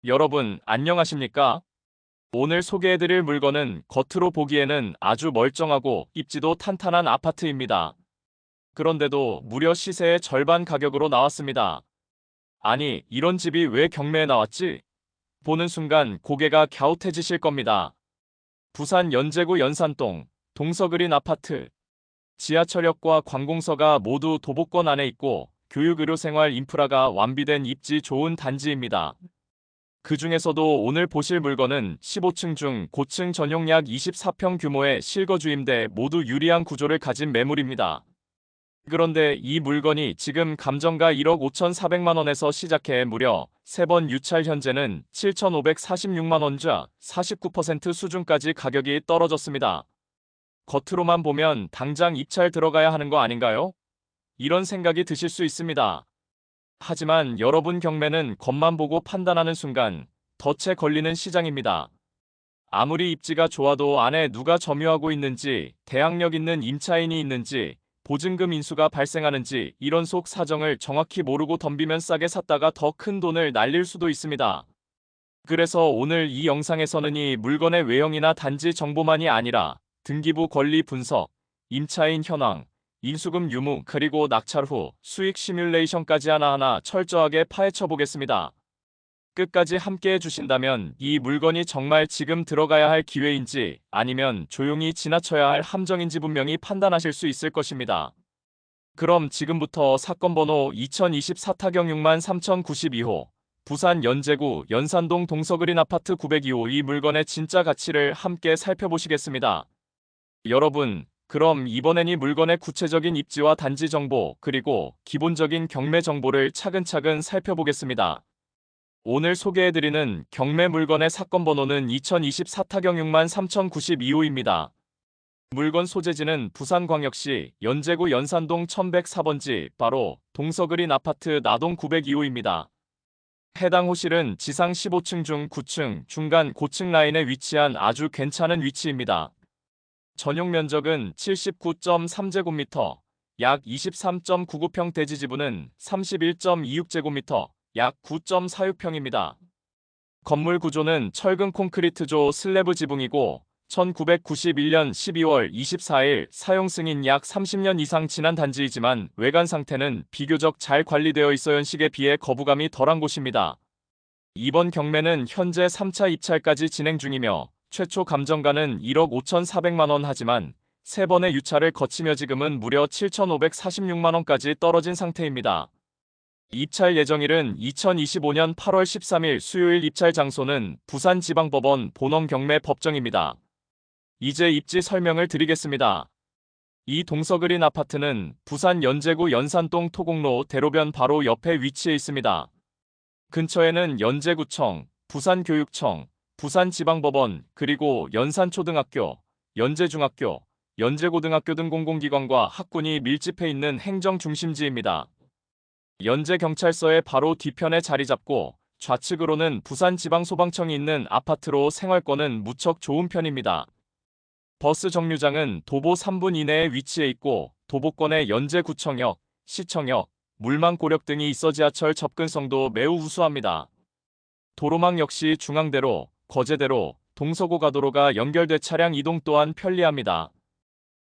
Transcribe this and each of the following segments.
여러분, 안녕하십니까? 오늘 소개해드릴 물건은 겉으로 보기에는 아주 멀쩡하고 입지도 탄탄한 아파트입니다. 그런데도 무려 시세의 절반 가격으로 나왔습니다. 아니, 이런 집이 왜 경매에 나왔지? 보는 순간 고개가 갸웃해지실 겁니다. 부산 연제구 연산동 동서그린 아파트. 지하철역과 관공서가 모두 도보권 안에 있고 교육, 의료, 생활 인프라가 완비된 입지 좋은 단지입니다. 그 중에서도 오늘 보실 물건은 15층 중 고층 전용 약 24평 규모의 실거주임대 모두 유리한 구조를 가진 매물입니다. 그런데 이 물건이 지금 감정가 1억 5,400만 원에서 시작해 무려 3번 유찰, 현재는 7,546만 원자 49% 수준까지 가격이 떨어졌습니다. 겉으로만 보면 당장 입찰 들어가야 하는 거 아닌가요? 이런 생각이 드실 수 있습니다. 하지만 여러분, 경매는 겉만 보고 판단하는 순간 덫에 걸리는 시장입니다. 아무리 입지가 좋아도 안에 누가 점유하고 있는지, 대항력 있는 임차인이 있는지, 보증금 인수가 발생하는지 이런 속 사정을 정확히 모르고 덤비면 싸게 샀다가 더 큰 돈을 날릴 수도 있습니다. 그래서 오늘 이 영상에서는 이 물건의 외형이나 단지 정보만이 아니라 등기부 권리 분석, 임차인 현황, 인수금 유무, 그리고 낙찰 후 수익 시뮬레이션까지 하나하나 철저하게 파헤쳐 보겠습니다. 끝까지 함께 해주신다면 이 물건이 정말 지금 들어가야 할 기회인지 아니면 조용히 지나쳐야 할 함정인지 분명히 판단하실 수 있을 것입니다. 그럼 지금부터 사건 번호 2024 타경 63,092호 부산 연제구 연산동 동서그린 아파트 902호, 이 물건의 진짜 가치를 함께 살펴보시겠습니다. 여러분, 그럼 이번엔 이 물건의 구체적인 입지와 단지 정보, 그리고 기본적인 경매 정보를 차근차근 살펴보겠습니다. 오늘 소개해드리는 경매 물건의 사건 번호는 2024 타경 63,092호입니다. 물건 소재지는 부산광역시 연제구 연산동 1104번지, 바로 동서그린 아파트 나동 902호입니다. 해당 호실은 지상 15층 중 9층 중간 고층 라인에 위치한 아주 괜찮은 위치입니다. 전용 면적은 79.3제곱미터, 약 23.99평, 대지 지분은 31.26제곱미터, 약 9.46평입니다. 건물 구조는 철근 콘크리트조 슬래브 지붕이고 1991년 12월 24일 사용 승인 약 30년 이상 지난 단지이지만 외관 상태는 비교적 잘 관리되어 있어 연식에 비해 거부감이 덜한 곳입니다. 이번 경매는 현재 3차 입찰까지 진행 중이며 최초 감정가는 1억 5,400만 원, 하지만 3번의 유찰을 거치며 지금은 무려 7,546만 원까지 떨어진 상태입니다. 입찰 예정일은 2025년 8월 13일 수요일, 입찰 장소는 부산지방법원 본원경매 법정입니다. 이제 입지 설명을 드리겠습니다. 이 동서그린 아파트는 부산 연제구 연산동 토곡로 대로변 바로 옆에 위치해 있습니다. 근처에는 연제구청, 부산교육청, 부산지방법원, 그리고 연산초등학교, 연제중학교, 연제고등학교 등 공공기관과 학군이 밀집해 있는 행정중심지입니다. 연제경찰서의 바로 뒤편에 자리 잡고 좌측으로는 부산지방소방청이 있는 아파트로 생활권은 무척 좋은 편입니다. 버스 정류장은 도보 3분 이내에 위치해 있고 도보권에 연제구청역, 시청역, 물망고력 등이 있어 지하철 접근성도 매우 우수합니다. 도로망 역시 중앙대로, 거제대로, 동서고가도로가 연결돼 차량 이동 또한 편리합니다.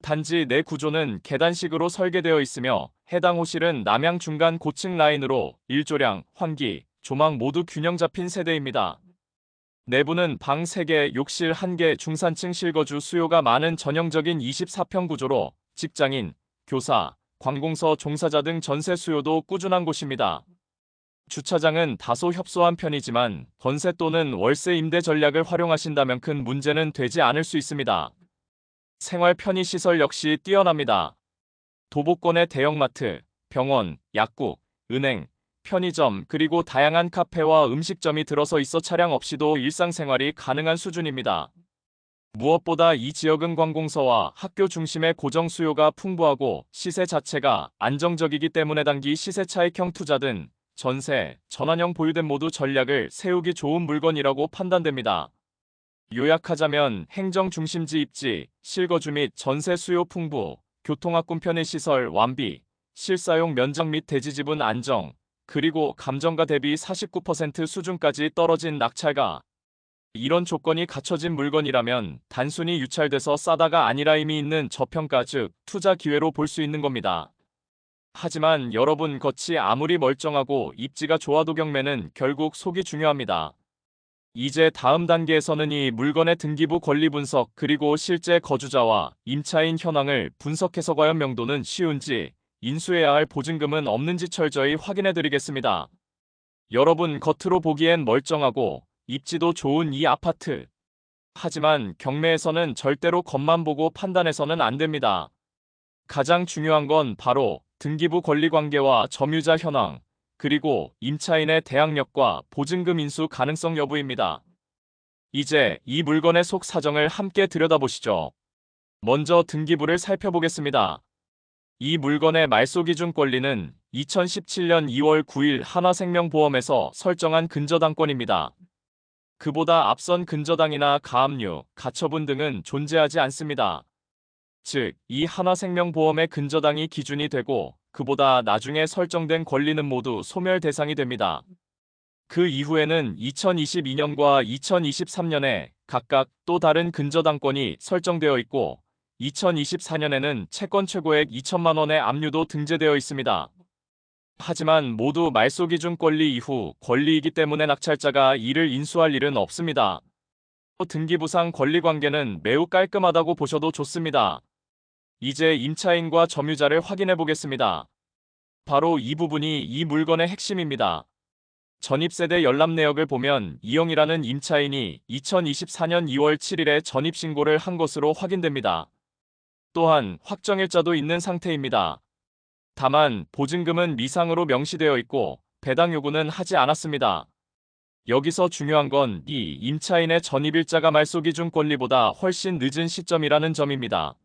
단지 내 구조는 계단식으로 설계되어 있으며 해당 호실은 남향 중간 고층 라인으로 일조량, 환기, 조망 모두 균형 잡힌 세대입니다. 내부는 방 3개, 욕실 1개, 중산층 실거주 수요가 많은 전형적인 24평 구조로 직장인, 교사, 관공서 종사자 등 전세 수요도 꾸준한 곳입니다. 주차장은 다소 협소한 편이지만 전세 또는 월세 임대 전략을 활용하신다면 큰 문제는 되지 않을 수 있습니다. 생활 편의시설 역시 뛰어납니다. 도보권의 대형마트, 병원, 약국, 은행, 편의점, 그리고 다양한 카페와 음식점이 들어서 있어 차량 없이도 일상생활이 가능한 수준입니다. 무엇보다 이 지역은 관공서와 학교 중심의 고정 수요가 풍부하고 시세 자체가 안정적이기 때문에 단기 시세 차익형 투자든 전세, 전환형 보유된 모두 전략을 세우기 좋은 물건이라고 판단됩니다. 요약하자면 행정중심지 입지, 실거주 및 전세 수요 풍부, 교통학군 편의시설 완비, 실사용 면적 및 대지 지분 안정, 그리고 감정가 대비 49% 수준까지 떨어진 낙찰가. 이런 조건이 갖춰진 물건이라면 단순히 유찰돼서 싸다가 아니라 의미 있는 저평가 즉 투자 기회로 볼 수 있는 겁니다. 하지만 여러분 겉이 아무리 멀쩡하고 입지가 좋아도 경매는 결국 속이 중요합니다. 이제 다음 단계에서는 이 물건의 등기부 권리 분석 그리고 실제 거주자와 임차인 현황을 분석해서 과연 명도는 쉬운지 인수해야 할 보증금은 없는지 철저히 확인해 드리겠습니다. 여러분 겉으로 보기엔 멀쩡하고 입지도 좋은 이 아파트. 하지만 경매에서는 절대로 겉만 보고 판단해서는 안 됩니다. 가장 중요한 건 바로 등기부 권리 관계와 점유자 현황, 그리고 임차인의 대항력과 보증금 인수 가능성 여부입니다. 이제 이 물건의 속 사정을 함께 들여다보시죠. 먼저 등기부를 살펴보겠습니다. 이 물건의 말소기준 권리는 2017년 2월 9일 한화생명보험에서 설정한 근저당권입니다. 그보다 앞선 근저당이나 가압류, 가처분 등은 존재하지 않습니다. 즉, 이 한화생명보험의 근저당이 기준이 되고 그보다 나중에 설정된 권리는 모두 소멸 대상이 됩니다. 그 이후에는 2022년과 2023년에 각각 또 다른 근저당권이 설정되어 있고 2024년에는 채권 최고액 2천만 원의 압류도 등재되어 있습니다. 하지만 모두 말소기준 권리 이후 권리이기 때문에 낙찰자가 이를 인수할 일은 없습니다. 등기부상 권리관계는 매우 깔끔하다고 보셔도 좋습니다. 이제 임차인과 점유자를 확인해 보겠습니다. 바로 이 부분이 이 물건의 핵심입니다. 전입세대 열람 내역을 보면 이영이라는 임차인이 2024년 2월 7일에 전입신고를 한 것으로 확인됩니다. 또한 확정일자도 있는 상태입니다. 다만 보증금은 미상으로 명시되어 있고 배당 요구는 하지 않았습니다. 여기서 중요한 건 이 임차인의 전입일자가 말소기준 권리보다 훨씬 늦은 시점이라는 점입니다.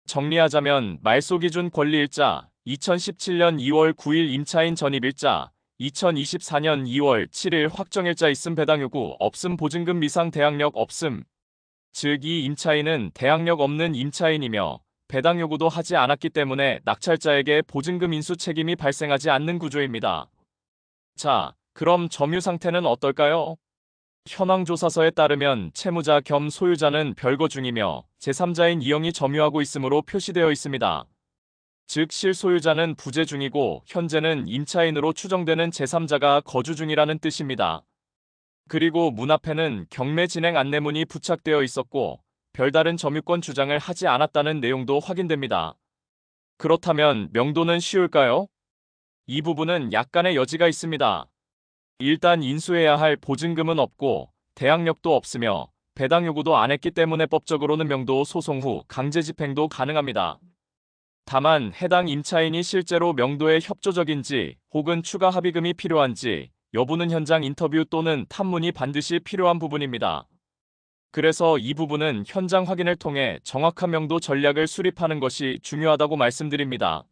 정리하자면 말소기준 권리일자 2017년 2월 9일 임차인 전입일자 2024년 2월 7일 확정일자 있음 배당 요구 없음 보증금 미상 대항력 없음. 즉 이 임차인은 대항력 없는 임차인이며 배당 요구도 하지 않았기 때문에 낙찰자에게 보증금 인수 책임이 발생하지 않는 구조입니다. 자, 그럼 점유 상태는 어떨까요? 현황조사서에 따르면 채무자 겸 소유자는 별거 중이며 제3자인 이영이 점유하고 있으므로 표시되어 있습니다. 즉 실소유자는 부재 중이고 현재는 임차인으로 추정되는 제3자가 거주 중이라는 뜻입니다. 그리고 문 앞에는 경매 진행 안내문이 부착되어 있었고 별다른 점유권 주장을 하지 않았다는 내용도 확인됩니다. 그렇다면 명도는 쉬울까요? 이 부분은 약간의 여지가 있습니다. 일단 인수해야 할 보증금은 없고 대항력도 없으며 배당 요구도 안 했기 때문에 법적으로는 명도 소송 후 강제 집행도 가능합니다. 다만 해당 임차인이 실제로 명도에 협조적인지 혹은 추가 합의금이 필요한지 여부는 현장 인터뷰 또는 탐문이 반드시 필요한 부분입니다. 그래서 이 부분은 현장 확인을 통해 정확한 명도 전략을 수립하는 것이 중요하다고 말씀드립니다.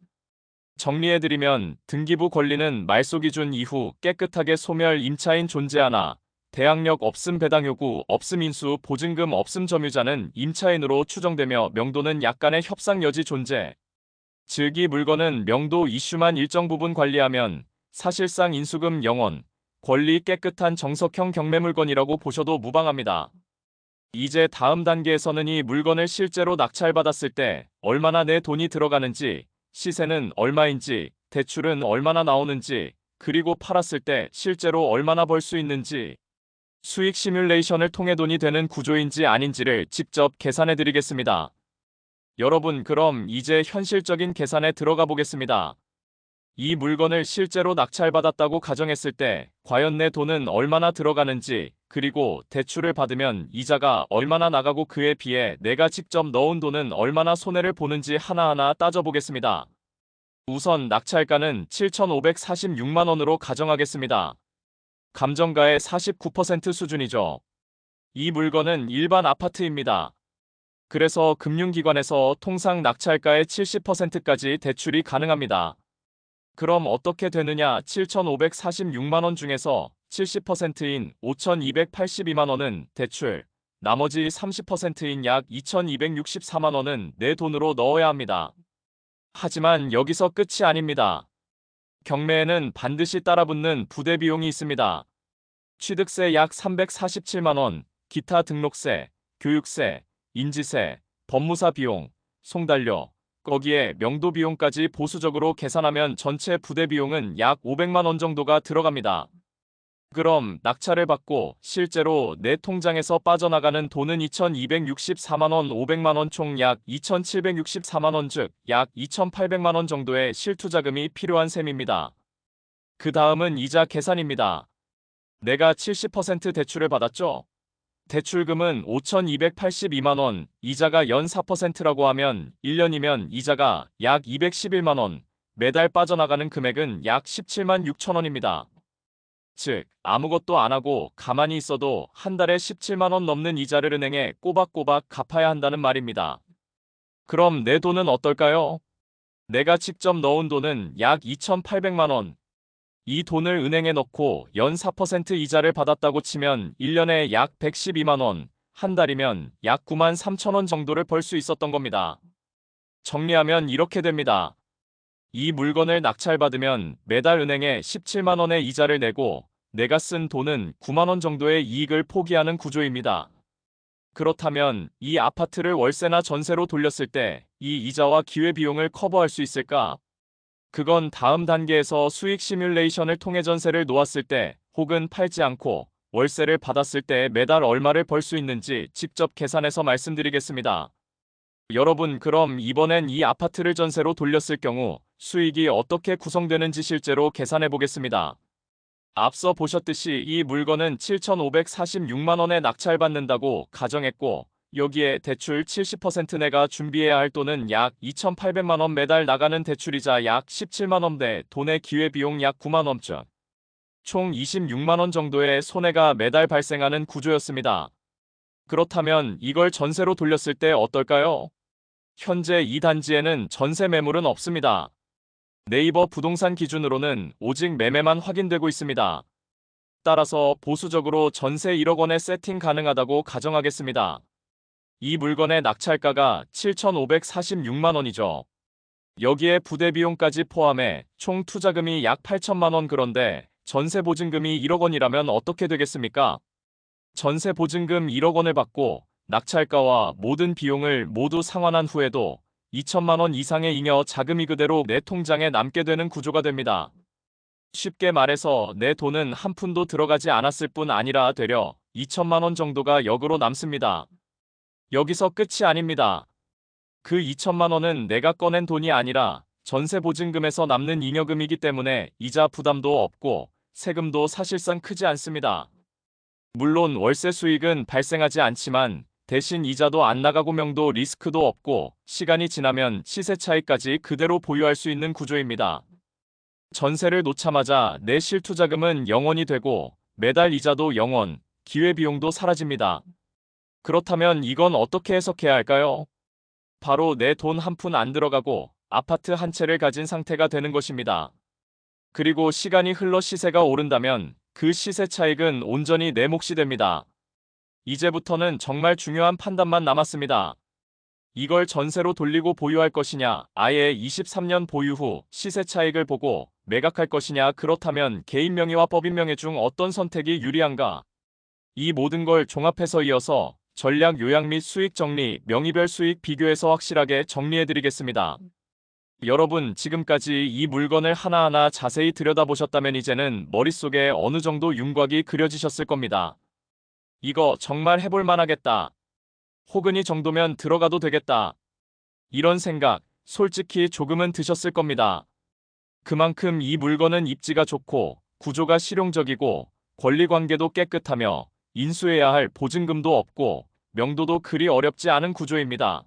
정리해드리면 등기부 권리는 말소기준 이후 깨끗하게 소멸 임차인 존재하나 대항력 없음 배당 요구 없음 인수 보증금 없음 점유자는 임차인으로 추정되며 명도는 약간의 협상 여지 존재. 즉 이 물건은 명도 이슈만 일정 부분 관리하면 사실상 인수금 0원, 권리 깨끗한 정석형 경매 물건이라고 보셔도 무방합니다. 이제 다음 단계에서는 이 물건을 실제로 낙찰받았을 때 얼마나 내 돈이 들어가는지, 시세는 얼마인지, 대출은 얼마나 나오는지, 그리고 팔았을 때 실제로 얼마나 벌 수 있는지, 수익 시뮬레이션을 통해 돈이 되는 구조인지 아닌지를 직접 계산해 드리겠습니다. 여러분 그럼 이제 현실적인 계산에 들어가 보겠습니다. 이 물건을 실제로 낙찰받았다고 가정했을 때 과연 내 돈은 얼마나 들어가는지 그리고 대출을 받으면 이자가 얼마나 나가고 그에 비해 내가 직접 넣은 돈은 얼마나 손해를 보는지 하나하나 따져보겠습니다. 우선 낙찰가는 7,546만 원으로 가정하겠습니다. 감정가의 49% 수준이죠. 이 물건은 일반 아파트입니다. 그래서 금융기관에서 통상 낙찰가의 70%까지 대출이 가능합니다. 그럼 어떻게 되느냐 7,546만 원 중에서 70%인 5,282만 원은 대출, 나머지 30%인 약 2,264만 원은 내 돈으로 넣어야 합니다. 하지만 여기서 끝이 아닙니다. 경매에는 반드시 따라붙는 부대 비용이 있습니다. 취득세 약 347만 원, 기타 등록세, 교육세, 인지세, 법무사 비용, 송달료, 거기에 명도 비용까지 보수적으로 계산하면 전체 부대 비용은 약 500만 원 정도가 들어갑니다. 그럼 낙찰을 받고 실제로 내 통장에서 빠져나가는 돈은 2,264만 원, 500만 원 총 약 2,764만 원, 즉 약 2,800만 원 정도의 실투자금이 필요한 셈입니다. 그 다음은 이자 계산입니다. 내가 70% 대출을 받았죠? 대출금은 5,282만 원, 이자가 연 4%라고 하면 1년이면 이자가 약 211만 원, 매달 빠져나가는 금액은 약 17만 6천 원입니다. 즉, 아무것도 안 하고 가만히 있어도 한 달에 17만 원 넘는 이자를 은행에 꼬박꼬박 갚아야 한다는 말입니다. 그럼 내 돈은 어떨까요? 내가 직접 넣은 돈은 약 2,800만 원. 이 돈을 은행에 넣고 연 4% 이자를 받았다고 치면 1년에 약 112만 원, 한 달이면 약 9만 3천 원 정도를 벌 수 있었던 겁니다. 정리하면 이렇게 됩니다. 이 물건을 낙찰받으면 매달 은행에 17만 원의 이자를 내고 내가 쓴 돈은 9만 원 정도의 이익을 포기하는 구조입니다. 그렇다면 이 아파트를 월세나 전세로 돌렸을 때 이 이자와 기회비용을 커버할 수 있을까? 그건 다음 단계에서 수익 시뮬레이션을 통해 전세를 놓았을 때 혹은 팔지 않고 월세를 받았을 때 매달 얼마를 벌 수 있는지 직접 계산해서 말씀드리겠습니다. 여러분, 그럼 이번엔 이 아파트를 전세로 돌렸을 경우 수익이 어떻게 구성되는지 실제로 계산해 보겠습니다. 앞서 보셨듯이 이 물건은 7,546만 원에 낙찰받는다고 가정했고 여기에 대출 70% 내가 준비해야 할 돈은 약 2,800만 원, 매달 나가는 대출이자 약 17만 원대, 돈의 기회비용 약 9만 원쯤, 총 26만 원 정도의 손해가 매달 발생하는 구조였습니다. 그렇다면 이걸 전세로 돌렸을 때 어떨까요? 현재 이 단지에는 전세 매물은 없습니다. 네이버 부동산 기준으로는 오직 매매만 확인되고 있습니다. 따라서 보수적으로 전세 1억 원에 세팅 가능하다고 가정하겠습니다. 이 물건의 낙찰가가 7,546만 원이죠. 여기에 부대 비용까지 포함해 총 투자금이 약 8천만 원. 그런데 전세 보증금이 1억 원이라면 어떻게 되겠습니까? 전세 보증금 1억 원을 받고 낙찰가와 모든 비용을 모두 상환한 후에도 2천만 원 이상의 잉여 자금이 그대로 내 통장에 남게 되는 구조가 됩니다. 쉽게 말해서 내 돈은 한 푼도 들어가지 않았을 뿐 아니라 되려 2천만 원 정도가 역으로 남습니다. 여기서 끝이 아닙니다. 그 2천만 원은 내가 꺼낸 돈이 아니라 전세 보증금에서 남는 잉여금이기 때문에 이자 부담도 없고 세금도 사실상 크지 않습니다. 물론 월세 수익은 발생하지 않지만 대신 이자도 안 나가고 명도 리스크도 없고 시간이 지나면 시세 차익까지 그대로 보유할 수 있는 구조입니다. 전세를 놓자마자 내 실투자금은 0원이 되고 매달 이자도 0원, 기회비용도 사라집니다. 그렇다면 이건 어떻게 해석해야 할까요? 바로 내 돈 한 푼 안 들어가고 아파트 한 채를 가진 상태가 되는 것입니다. 그리고 시간이 흘러 시세가 오른다면 그 시세 차익은 온전히 내 몫이 됩니다. 이제부터는 정말 중요한 판단만 남았습니다. 이걸 전세로 돌리고 보유할 것이냐, 아예 23년 보유 후 시세 차익을 보고 매각할 것이냐, 그렇다면 개인 명의와 법인 명의 중 어떤 선택이 유리한가? 이 모든 걸 종합해서 이어서 전략 요약 및 수익 정리, 명의별 수익 비교해서 확실하게 정리해드리겠습니다. 여러분, 지금까지 이 물건을 하나하나 자세히 들여다보셨다면 이제는 머릿속에 어느 정도 윤곽이 그려지셨을 겁니다. 이거 정말 해볼 만하겠다. 혹은 이 정도면 들어가도 되겠다. 이런 생각, 솔직히 조금은 드셨을 겁니다. 그만큼 이 물건은 입지가 좋고 구조가 실용적이고 권리관계도 깨끗하며 인수해야 할 보증금도 없고 명도도 그리 어렵지 않은 구조입니다.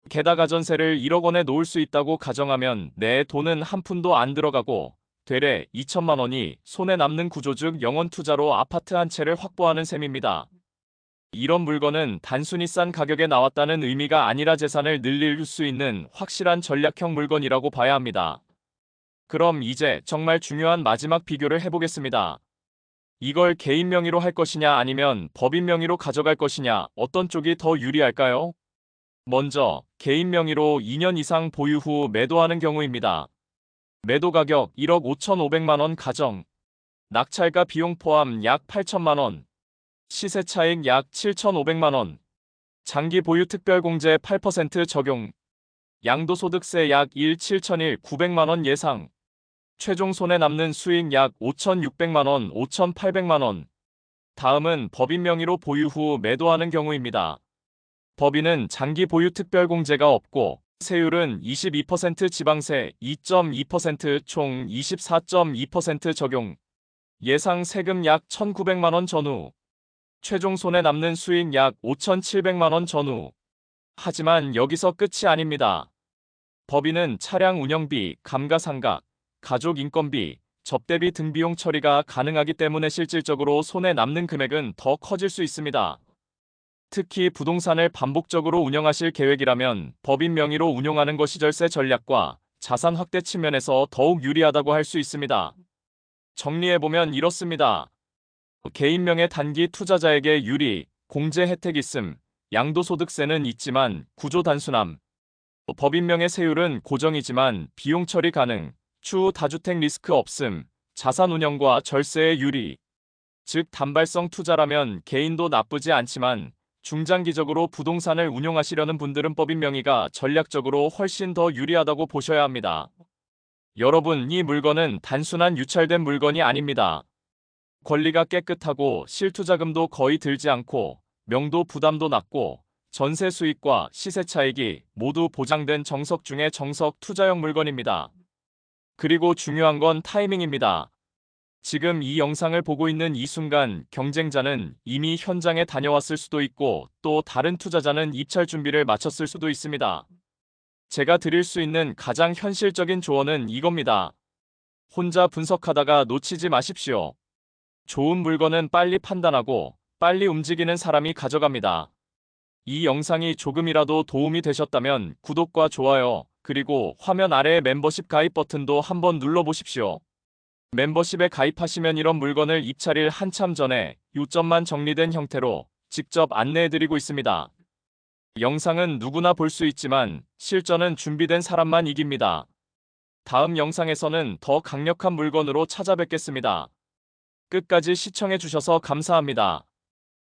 게다가 전세를 1억 원에 놓을 수 있다고 가정하면 내 돈은 한 푼도 안 들어가고 되레 2천만 원이 손에 남는 구조, 즉 영원 투자로 아파트 한 채를 확보하는 셈입니다. 이런 물건은 단순히 싼 가격에 나왔다는 의미가 아니라 재산을 늘릴 수 있는 확실한 전략형 물건이라고 봐야 합니다. 그럼 이제 정말 중요한 마지막 비교를 해보겠습니다. 이걸 개인 명의로 할 것이냐 아니면 법인 명의로 가져갈 것이냐, 어떤 쪽이 더 유리할까요? 먼저 개인 명의로 2년 이상 보유 후 매도하는 경우입니다. 매도 가격 1억 5,500만 원 가정. 낙찰가 비용 포함 약 8천만 원. 시세 차익 약 7,500만 원. 장기 보유 특별공제 8% 적용. 양도소득세 약 7,900만 원 예상. 최종 손에 남는 수익 약 5,600만 원, 5,800만 원. 다음은 법인 명의로 보유 후 매도하는 경우입니다. 법인은 장기 보유 특별공제가 없고 세율은 22% 지방세 2.2% 총 24.2% 적용. 예상 세금 약 1,900만 원 전후. 최종 손에 남는 수익 약 5,700만 원 전후. 하지만 여기서 끝이 아닙니다. 법인은 차량 운영비, 감가상각, 가족 인건비, 접대비 등 비용 처리가 가능하기 때문에 실질적으로 손에 남는 금액은 더 커질 수 있습니다. 특히 부동산을 반복적으로 운영하실 계획이라면 법인 명의로 운용하는 것이 절세 전략과 자산 확대 측면에서 더욱 유리하다고 할 수 있습니다. 정리해보면 이렇습니다. 개인명의 단기 투자자에게 유리, 공제 혜택 있음, 양도소득세는 있지만 구조 단순함. 법인명의 세율은 고정이지만 비용 처리 가능, 추후 다주택 리스크 없음, 자산 운영과 절세의 유리. 즉 단발성 투자라면 개인도 나쁘지 않지만 중장기적으로 부동산을 운용하시려는 분들은 법인 명의가 전략적으로 훨씬 더 유리하다고 보셔야 합니다. 여러분, 이 물건은 단순한 유찰된 물건이 아닙니다. 권리가 깨끗하고 실투자금도 거의 들지 않고 명도 부담도 낮고 전세 수익과 시세 차익이 모두 보장된 정석 중의 정석 투자형 물건입니다. 그리고 중요한 건 타이밍입니다. 지금 이 영상을 보고 있는 이 순간 경쟁자는 이미 현장에 다녀왔을 수도 있고 또 다른 투자자는 입찰 준비를 마쳤을 수도 있습니다. 제가 드릴 수 있는 가장 현실적인 조언은 이겁니다. 혼자 분석하다가 놓치지 마십시오. 좋은 물건은 빨리 판단하고 빨리 움직이는 사람이 가져갑니다. 이 영상이 조금이라도 도움이 되셨다면 구독과 좋아요, 그리고 화면 아래의 멤버십 가입 버튼도 한번 눌러보십시오. 멤버십에 가입하시면 이런 물건을 입찰일 한참 전에 요점만 정리된 형태로 직접 안내해드리고 있습니다. 영상은 누구나 볼 수 있지만 실전은 준비된 사람만 이깁니다. 다음 영상에서는 더 강력한 물건으로 찾아뵙겠습니다. 끝까지 시청해주셔서 감사합니다.